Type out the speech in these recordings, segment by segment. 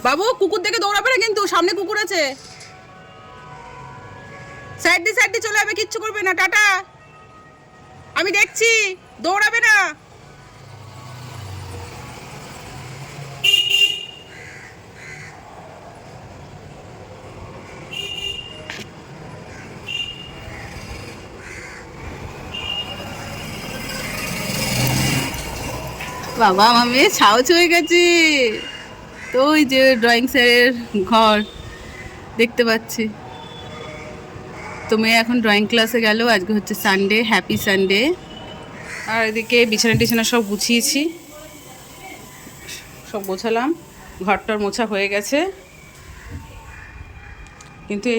বাবু কুকুর দেখে দৌড়াবে না, কিন্তু সামনে কুকুর আছে। সাইড দিয়ে চলে যাবে, কিচ্ছু করবে না। টাটা, আমি দেখছি, দৌড়াবে না। বাবা, আমার মেয়ে ছাউচ হয়ে গেছে। তো ওই যে ড্রয়িং স্যারের ঘর দেখতে পাচ্ছি। তো মেয়ে এখন ড্রয়িং ক্লাসে গেল। আজকে হচ্ছে সানডে, হ্যাপি সানডে। আর এদিকে বিছানা টিছানা সব গুছিয়েছি, সব গোছালাম। ঘরটার মোছা হয়ে গেছে। কিন্তু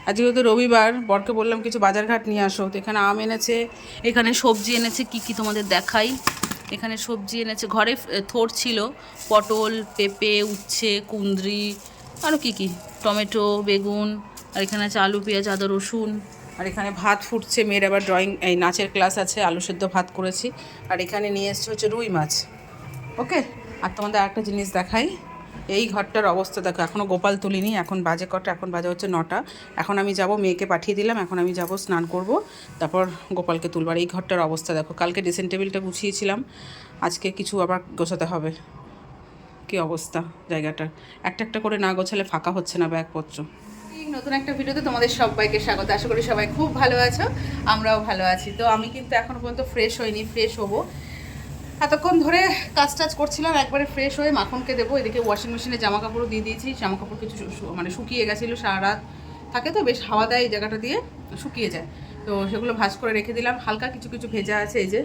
আজকে তো রবিবার, বরকে বললাম কিছু বাজারঘাট নিয়ে আসো। তো এখানে আম এনেছে, এখানে সবজি এনেছে। কি কি তোমাদের দেখাই। এখানে সবজি এনেছে, ঘরে থোড় ছিল, পটল, পেঁপে, উচ্ছে, কুঁদরি, আরও কি কি, টমেটো, বেগুন। আর এখানে আছে আলু, পেঁয়াজ, আদা, রসুন। আর এখানে ভাত ফুটছে, মেয়ের আবার এই নাচের ক্লাস আছে, আলু সেদ্ধ ভাত করেছি। আর এখানে নিয়ে এসছে হচ্ছে রুই মাছ। ওকে। আর তোমাদের আরেকটা জিনিস দেখাই। এই ঘরটার অবস্থা দেখো, এখনও গোপাল তুলিনি। এখন বাজে কটা? এখন বাজে হচ্ছে 9টা। এখন আমি যাব, মেয়েকে পাঠিয়ে দিলাম, এখন আমি যাব স্নান করব, তারপর গোপালকে তুলবার। এই ঘরটার অবস্থা দেখো। কালকে ড্রেসিং টেবিলটা গুছিয়েছিলাম, আজকে কিছু আবার গোছাতে হবে। কী অবস্থা জায়গাটার, একটা একটা করে না গোছালে ফাঁকা হচ্ছে না ব্যাগপত্র। নতুন একটা ভিডিওতে তোমাদের সবাইকে স্বাগত। আশা করি সবাই খুব ভালো আছো, আমরাও ভালো আছি। তো আমি কিন্তু এখনও পর্যন্ত ফ্রেশ হইনি, ফ্রেশ হবো। এতক্ষণ ধরে কাজ টাজ করছিলাম, একবারে ফ্রেশ হয়ে মাখনকে দেবো। এদিকে ওয়াশিং মেশিনে জামা কাপড়ও দিয়ে দিয়েছি। জামা কাপড় কিছু মানে শুকিয়ে গেছিলো, সারা রাত থাকে তো, বেশ হাওয়া দেয় এই জায়গাটা দিয়ে, শুকিয়ে যায়। তো সেগুলো ভাঁজ করে রেখে দিলাম। হালকা কিছু কিছু ভেজা আছে, এই যে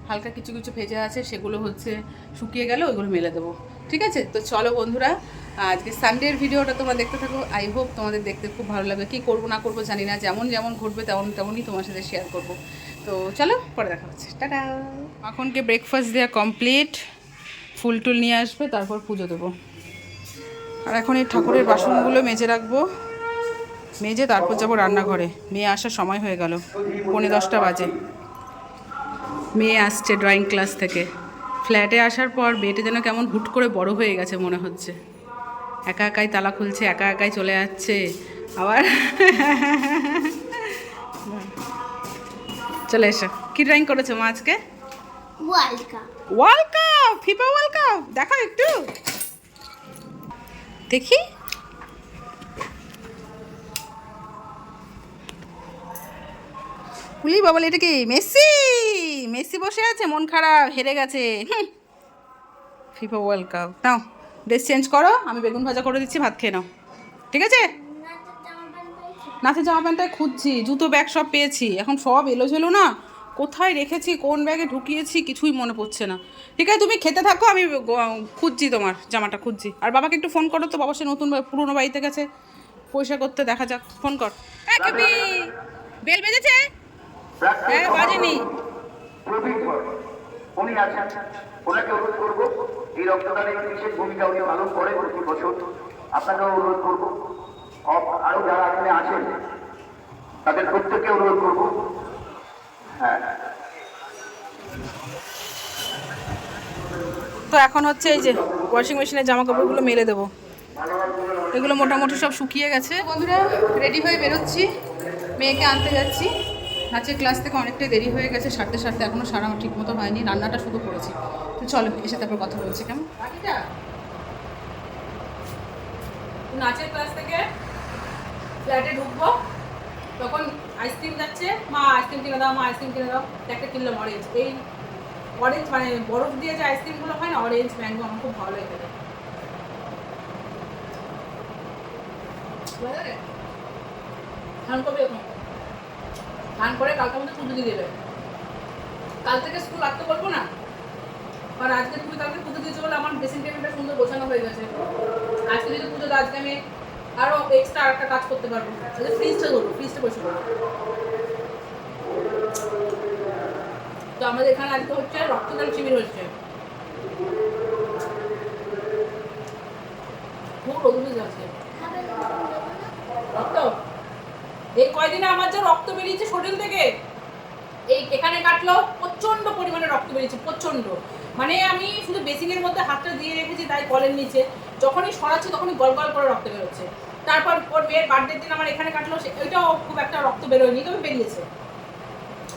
হালকা কিছু কিছু ভেজা আছে, সেগুলো হচ্ছে শুকিয়ে গেলে ওইগুলো মেলে দেবো। ঠিক আছে, তো চলো বন্ধুরা, আজকে সানডের ভিডিওটা তোমরা দেখতে থাকো। আই হোপ তোমাদের দেখতে খুব ভালো লাগবে। কী করবো না করবো জানি না, যেমন যেমন ঘটবে তেমনই তোমার সাথে শেয়ার করবো। তো চলো, পরে দেখা হচ্ছে। টাটা। এখনকে ব্রেকফাস্ট দেওয়া কমপ্লিট, ফুল টুল নিয়ে আসবে, তারপর পুজো দেবো। আর এখন এই ঠাকুরের বাসনগুলো মেজে রাখবো, মেজে তারপর যাবো রান্নাঘরে। মেয়ে আসার সময় হয়ে গেল, 9:45 বাজে। মেয়ে আসছে ড্রয়িং ক্লাস থেকে। ফ্ল্যাটে আসার পর মেয়েটা যেন কেমন হুট করে বড় হয়ে গেছে মনে হচ্ছে। একা একাই তালা খুলছে, একা একাই চলে যাচ্ছে আবার। চলে এসো। কি ড্রয়িং করেছো মা আজকে? World cup. World cup, FIFA World cup দেখাও একটু দেখি। বলি বাবা, এটা কি মেসি? মেসি বসে আছে, মন খারাপ, হেরে গেছে। FIFA World Cup. নাও ড্রেস চেঞ্জ করো, আমি বেগুন ভাজা করে দিচ্ছি, ভাত খেয়ে নাও। ঠিক আছে? নাচের জামা প্যান্টটাই খুঁজছি, জুতো ব্যাগ সব পেয়েছি, এখন সব এলোঝেলো না, কোথায় রেখেছি, কোন ব্যাগে ঢুকিয়েছি, কিছুই মনে পড়ছে না। ঠিক আছে, তুমি খেতে থাকো, আমি খুঁজছি, তোমার জামাটা খুঁজছি। আর বাবাকে একটু ফোন করো তো, বাবা সে নতুন পুরোনো বাড়িতে গেছে পয়সা করতে, দেখা যাক, ফোন কর। বেল বেজেছে? হ্যাঁ, বাজেনি। উনি আছেন, ওনাকে অনুরোধ করবো, এই রক্তদানের বিশেষ ভূমিকা উনি পালন করে প্রতি বছর। আপনাকেও অনুরোধ করবো, আরো যারা এখানে আছেন তাদের প্রত্যেককে অনুরোধ করবো। হ্যাঁ, তো এখন হচ্ছে এই যে ওয়াশিং মেশিনে জামা কাপড়গুলো মেলে দেবো। এগুলো মোটামুটি সব শুকিয়ে গেছে। বন্ধুরা, রেডি হয়ে বেরোচ্ছি, মেয়েকে আনতে যাচ্ছি। নাচের ক্লাস থেকে অনেকটাই দেরি হয়ে গেছে, সারতে সারতে এখনও সারা ঠিক মতো হয়নি, রান্নাটা শুধু করেছি। তো চলো, এসে তারপর কথা বলছি। কেমন নাচের ক্লাস থেকে ফ্ল্যাটে ঢুকবো, তখন আইসক্রিম যাচ্ছে, মা আইসক্রিম কিনে দাও, মা আইসক্রিম কিনে দাও। একটা কিনলাম অরেঞ্জ, এই অরেঞ্জ মানে বরফ দিয়ে যে আইসক্রিমগুলো হয় না, অরেঞ্জ ম্যাঙ্গো, আমার খুব ভালো লাগে। ধান করবে এখন, ধান করে কালকে আমাদের পুজো দিয়ে দেবে। কাল থেকে স্কুল রাখতে বলবো না, আর আজকে তুমি কালকে পুজো দিয়েছো বলে আমার ড্রেসিং টেবিলটা সুন্দর গোছানো হয়ে গেছে। আজকে যদি পুজো দেয়, আজকে আমি আরও এক্সট্রা আরেকটা কাজ করতে পারবো। আজকে ফ্রিজটা করবো, ফ্রিজটা বসে করবো। তো আমাদের এখানে আজকে হচ্ছে রক্তদান শিবির হচ্ছে। খুব রোদ যাচ্ছে রক্ত। এই কয়দিনে আমার যে রক্ত বেরিয়েছে শরীর থেকে, এই এখানে কাটলো, প্রচন্ড পরিমাণে রক্ত বেরিয়েছে, প্রচন্ড। মানে আমি শুধু বেসিনের মধ্যে হাতটা দিয়ে রেখেছি, তাই কলের নিচে যখনই সরাচ্ছি তখনই গল গল করে রক্ত বেরোচ্ছে। তারপর ওর মেয়ের বার্থডের দিন আমার এখানে কাটলো, ওইটাও খুব একটা রক্ত বেরোয়নি, তবে বেরিয়েছে।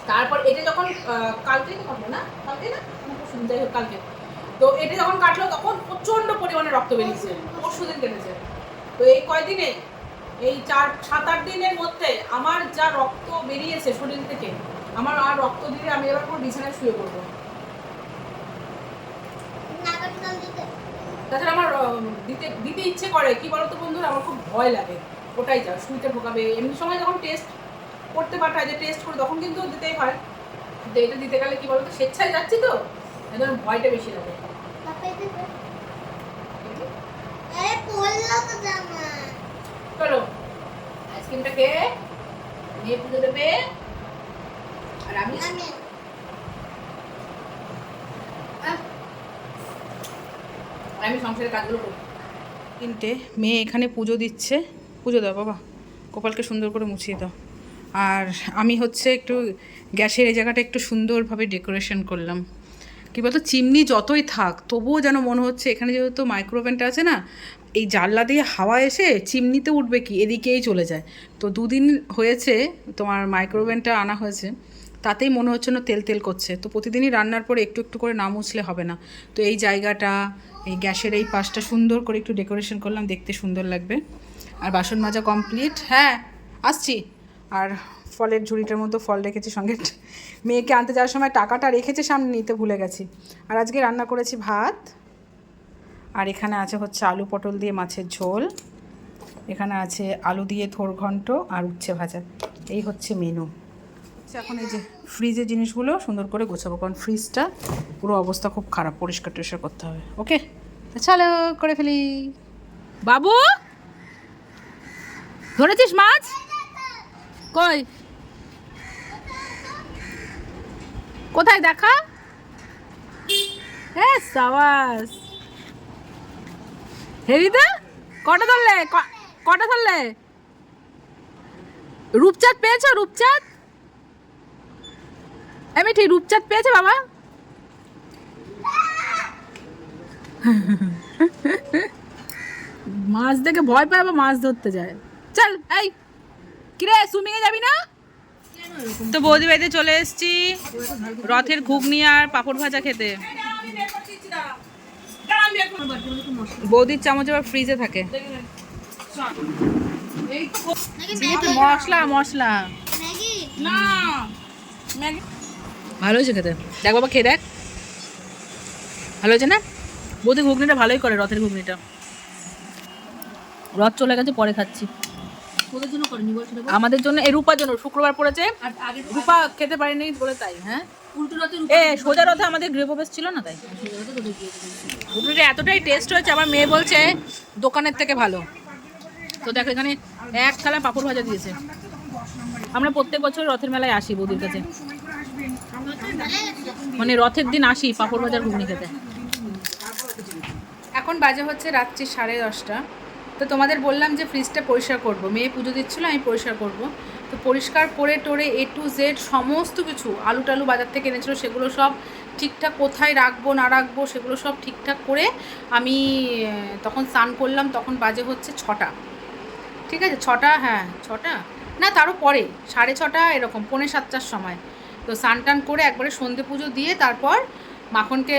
তারপর এটা যখন কালকেই তো কাটলো না, কালকে না যাই হোক কালকে, তো এটা যখন কাটলো তখন প্রচণ্ড পরিমাণে রক্ত বেরিয়েছে, পরশুদিন কেটেছে। তো এই কয়দিনে, এই 4-7-8 দিনের মধ্যে আমার যা রক্ত বেরিয়েছে শরীর থেকে, আমার আর রক্ত দিলে আমি এবার পুরো বিছানায় শুয়ে পড়বো। তাছাড়া আমার দিতে ইচ্ছে করে, কি বলতো বন্ধুরা, আমার খুব ভয় লাগে, ওটাই যা সুইতে ঢোকাবে। এমনি সময় যখন টেস্ট করতে পাঠায়, যে টেস্ট করে, তখন কিন্তু দিতেই হয়। কিন্তু এটা দিতে গেলে কি বলতো, স্বেচ্ছায় যাচ্ছি তো, এই জন্য ভয়টা বেশি লাগে। চলো আইসক্রিমটা খেয়ে মেয়ে পুজো দেবে, আর আমি সংসারের কাজগুলো করি। তিনটে মেয়ে এখানে পুজো দিচ্ছে, পুজো দাও বাবা, কপালকে সুন্দর করে মুছিয়ে দাও। আর আমি হচ্ছে একটু গ্যাসের এই জায়গাটা একটু সুন্দরভাবে ডেকোরেশন করলাম। কী বলতো, চিমনি যতই থাক তবুও যেন মনে হচ্ছে এখানে যেহেতু মাইক্রোওভেনটা আছে না, এই জানলা দিয়ে হাওয়া এসে চিমনিতে উঠবে কি এদিকেই চলে যায়। তো 2 দিন হয়েছে তোমার মাইক্রোওভেনটা আনা হয়েছে, তাতেই মনে হচ্ছে না তেল তেল করছে। তো প্রতিদিনই রান্নার পরে একটু একটু করে না মুছলে হবে না। তো এই জায়গাটা, এই গ্যাসের এই পাশটা সুন্দর করে একটু ডেকোরেশন করলাম, দেখতে সুন্দর লাগবে। আর বাসন মাজা কমপ্লিট, হ্যাঁ আসছি। আর ফলের ঝুড়িটার মধ্যে ফল রেখেছি সঙ্গে, মেয়েকে আনতে যাওয়ার সময় টাকাটা রেখেছে সামনে, নিতে ভুলে গেছি। আর আজকে রান্না করেছি ভাত, আর এখানে আছে হচ্ছে আলু পটল দিয়ে মাছের ঝোল, এখানে আছে আলু দিয়ে থোড় ঘন্ট আর উচ্ছে ভাজা। এই হচ্ছে মেনু। এখন এই যে ফ্রিজের জিনিসগুলো সুন্দর করে গোছাবো, কারণ ফ্রিজটা পুরো অবস্থা খুব খারাপ, পরিষ্কার টরিষ্কার করতে হবে। ওকে, তো চলো করে ফেলি। বাবু ধরেছিস মাছ? কই, কোথায় দেখা? হ্যাঁ সাবাস, হেরিদা কটা ধরলে, কটা ধরলে? রূপচাঁদ পেয়েছো? রূপচাঁদ, আমি ঠিক রূপচাঁদ পেয়েছে বাবা? মাছ দেখে ভয় পায়, আবার মাছ ধরতে যায়। চল এই কিরে, সুইমিংয়ে যাবি না? তো বৌদি বাড়িতে চলে এসেছি রথের ঘুগনি আর পাঁপড় ভাজা খেতে। বৌদির চামচ আবার ফ্রিজে থাকে। মশলা মশলা না, ভালো হয়েছে খেতে, দেখ বাবা খেয়ে দেখ, ভালো হয়েছে না? বৌদি ঘুগনিটা ভালোই করে, রথের ঘুগনিটা। রথ চলে গেছে, পরে খাচ্ছি। আমাদের জন্য, এই রূপার জন্য, শুক্রবার পড়েছে, রূপা খেতে পারেনি বলে তাই। হ্যাঁ সোজা রথে আমাদের গৃহপ্রবেশ ছিল না, তাই ঘুগনিটা এতটাই টেস্ট হয়েছে, আমার মেয়ে বলছে দোকানের থেকে ভালো। তো দেখো এখানে 1 থালা পাঁপড় ভাজা দিয়েছে। আমরা প্রত্যেক বছর রথের মেলায় আসি বৌদির কাছে, মানে রথের দিন আসি পাঁপড় ভাজার ঘুগনি খেতে। এখন বাজে হচ্ছে রাত্রি 10:30। তো তোমাদের বললাম যে ফ্রিজটা পরিষ্কার করব, মেয়ে পুজো দিচ্ছিলো, আমি পরিষ্কার করব। তো পরিষ্কার করে টোরে A to Z সমস্ত কিছু, আলু টালু বাজার থেকে এনেছিলো, সেগুলো সব ঠিকঠাক কোথায় রাখবো না রাখবো সেগুলো সব ঠিকঠাক করে আমি তখন স্নান করলাম। তখন বাজে হচ্ছে 6টা, ঠিক আছে 6টা, হ্যাঁ 6টা না, তারও পরে 6:30 এরকম, 6:45টার সময়। তো স্নান টান করে একবারে সন্ধে পুজো দিয়ে তারপর মাখনকে,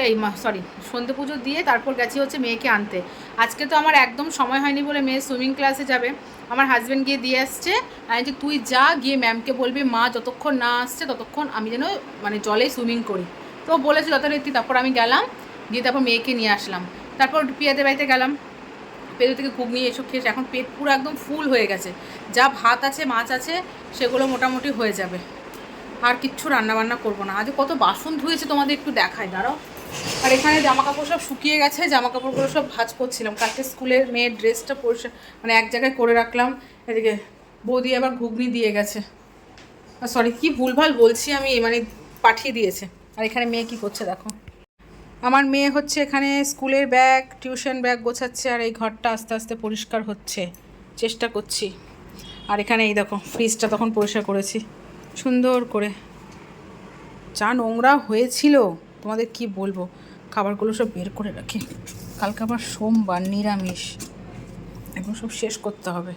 সন্ধে পুজো দিয়ে তারপর গেছি হচ্ছে মেয়েকে আনতে। আজকে তো আমার একদম সময় হয়নি বলে মেয়ে সুইমিং ক্লাসে যাবে, আমার হাজব্যান্ড গিয়ে দিয়ে আসছে। আমি যে তুই যা, গিয়ে ম্যামকে বলবি মা যতক্ষণ না আসছে ততক্ষণ আমি যেন মানে জলে সুইমিং করি। তো বলেছে যথারীতি। তারপর আমি গেলাম, গিয়ে তারপর মেয়েকে নিয়ে আসলাম। তারপর পিয়াদের বাড়িতে গেলাম, পেঁদে থেকে ঘুগনি এসব খেয়েছে, এখন পেট পুরো একদম ফুল হয়ে গেছে। যা ভাত আছে মাছ আছে সেগুলো মোটামুটি হয়ে যাবে, আর কিচ্ছু রান্নাবান্না করবো না। আজ কত বাসন ধুয়েছে তোমাদের একটু দেখায়, দাঁড়াও। আর এখানে জামাকাপড় সব শুকিয়ে গেছে, জামাকাপড়গুলো সব ভাঁজ করছিলাম। কালকে স্কুলের মেয়ের ড্রেসটা পরিষ্কার মানে এক জায়গায় করে রাখলাম। এদিকে বৌদি আবার ঘুগনি দিয়ে গেছে, সরি কি ভুলভাল বলছি আমি, মানে পাঠিয়ে দিয়েছে। আর এখানে মেয়ে কি করছে দেখো, আমার মেয়ে হচ্ছে এখানে স্কুলের ব্যাগ, টিউশন ব্যাগ গোছাচ্ছে, আর এই ঘরটা আস্তে আস্তে পরিষ্কার হচ্ছে, চেষ্টা করছি। আর এখানে এই দেখো ফ্রিজটা তখন পরিষ্কার করেছি সুন্দর করে, যা নোংরা হয়েছিল তোমাদের কি বলবো। খাবারগুলো সব বের করে রাখি, কালকে আবার সোমবার, নিরামিষ, এখন সব শেষ করতে হবে।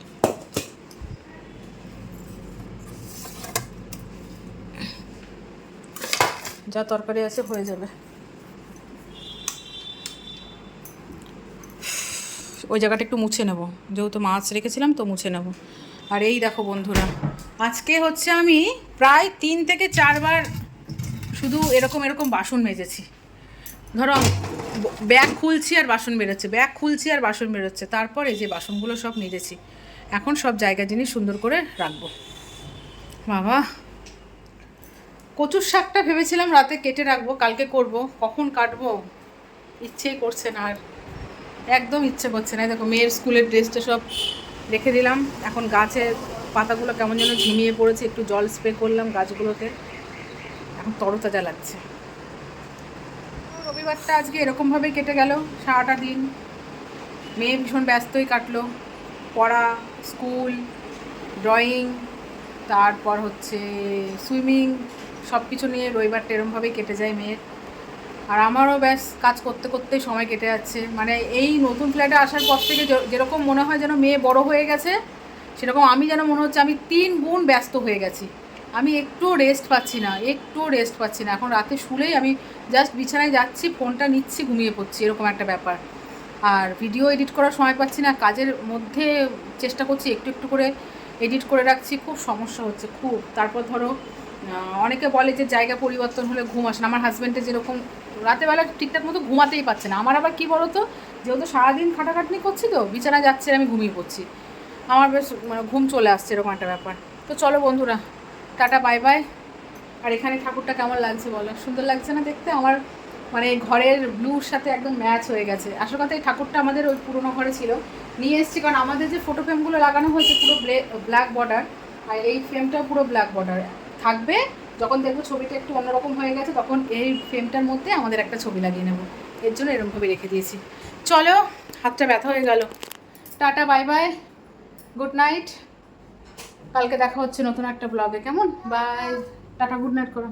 যা তরকারি আছে হয়ে যাবে। ওই জায়গাটা একটু মুছে নেব, যেহেতু মাছ রেখেছিলাম তো মুছে নেব। আর এই দেখো বন্ধুরা, আজকে হচ্ছে আমি প্রায় 3 থেকে 4 বার শুধু এরকম এরকম বাসন মেজেছি। ধরো ব্যাগ খুলছি আর বাসন বেরোচ্ছে, ব্যাগ খুলছি আর বাসন বেরোচ্ছে, তারপরে যে বাসনগুলো সব মেজেছি। এখন সব জায়গা জিনিস সুন্দর করে রাখবো। বাবা, কচুর শাকটা ভেবেছিলাম রাতে কেটে রাখবো, কালকে করব, কখন কাটবো ইচ্ছেই করছে না, আর একদম ইচ্ছে করছে না। দেখো মেয়ের স্কুলের ড্রেসটা সব রেখে দিলাম, এখন গাছের পাতাগুলো কেমন যেন ঝিমিয়ে পড়েছে, একটু জল স্প্রে করলাম গাছগুলোতে, এখন তরতাজা লাগছে। রবিবারটা আজকে এরকমভাবেই কেটে গেল, সারাটা দিন মেয়ে ভীষণ ব্যস্তই কাটলো, পড়া, স্কুল, ড্রয়িং, তারপর হচ্ছে সুইমিং, সব কিছু নিয়ে রবিবারটা এরকমভাবেই কেটে যায় মেয়ের। আর আমারও ব্যাস কাজ করতে করতেই সময় কেটে যাচ্ছে। মানে এই নতুন ফ্ল্যাটে আসার পর থেকে যেরকম মনে হয় যেন মেয়ে বড় হয়ে গেছে, সেরকম আমি যেন মনে হচ্ছে আমি 3 গুণ ব্যস্ত হয়ে গেছি। আমি একটুও রেস্ট পাচ্ছি না, একটুও রেস্ট পাচ্ছি না। এখন রাতে শুলেই আমি জাস্ট বিছানায় যাচ্ছি, ফোনটা নিচ্ছি, ঘুমিয়ে পড়ছি, এরকম একটা ব্যাপার। আর ভিডিও এডিট করার সময় পাচ্ছি না, কাজের মধ্যে চেষ্টা করছি একটু একটু করে এডিট করে রাখছি, খুব সমস্যা হচ্ছে খুব। তারপর ধরো অনেকে বলে যে জায়গা পরিবর্তন হলে ঘুম আসে না, আমার হাজব্যান্ডে যেরকম রাতেবেলা ঠিকঠাক মতো ঘুমাতেই পারছে না। আমার আবার কী বলো তো, যেহেতু সারাদিন খাটাখাটনি করছি তো বিছানায় যাচ্ছে আমি ঘুমিয়ে পড়ছি, আমার বেশ ঘুম চলে আসছে, এরকম একটা ব্যাপার। তো চলো বন্ধুরা, টাটা বাই বাই। আর এখানে ঠাকুরটা কেমন লাগছে বলো, সুন্দর লাগছে না দেখতে? আমার মানে ঘরের ব্লুর সাথে একদম ম্যাচ হয়ে গেছে। আসল কথা এই ঠাকুরটা আমাদের ওই পুরোনো ঘরে ছিল, নিয়ে এসেছি, কারণ আমাদের যে ফটো ফ্রেমগুলো লাগানো হয়েছে পুরো ব্ল্যাক বর্ডার, আর এই ফ্রেমটাও পুরো ব্ল্যাক বর্ডার থাকবে। যখন দেখবো ছবিটা একটু অন্যরকম হয়ে গেছে, তখন এই ফ্রেমটার মধ্যে আমাদের একটা ছবি লাগিয়ে নেবো, এর জন্য এরকমভাবে রেখে দিয়েছি। চলো, হাতটা ব্যথা হয়ে গেল, tata bye bye, good night. কালকে দেখা হচ্ছে নতুন একটা ব্লগে, কেমন? বাই, টাটা, গুড নাইট করো।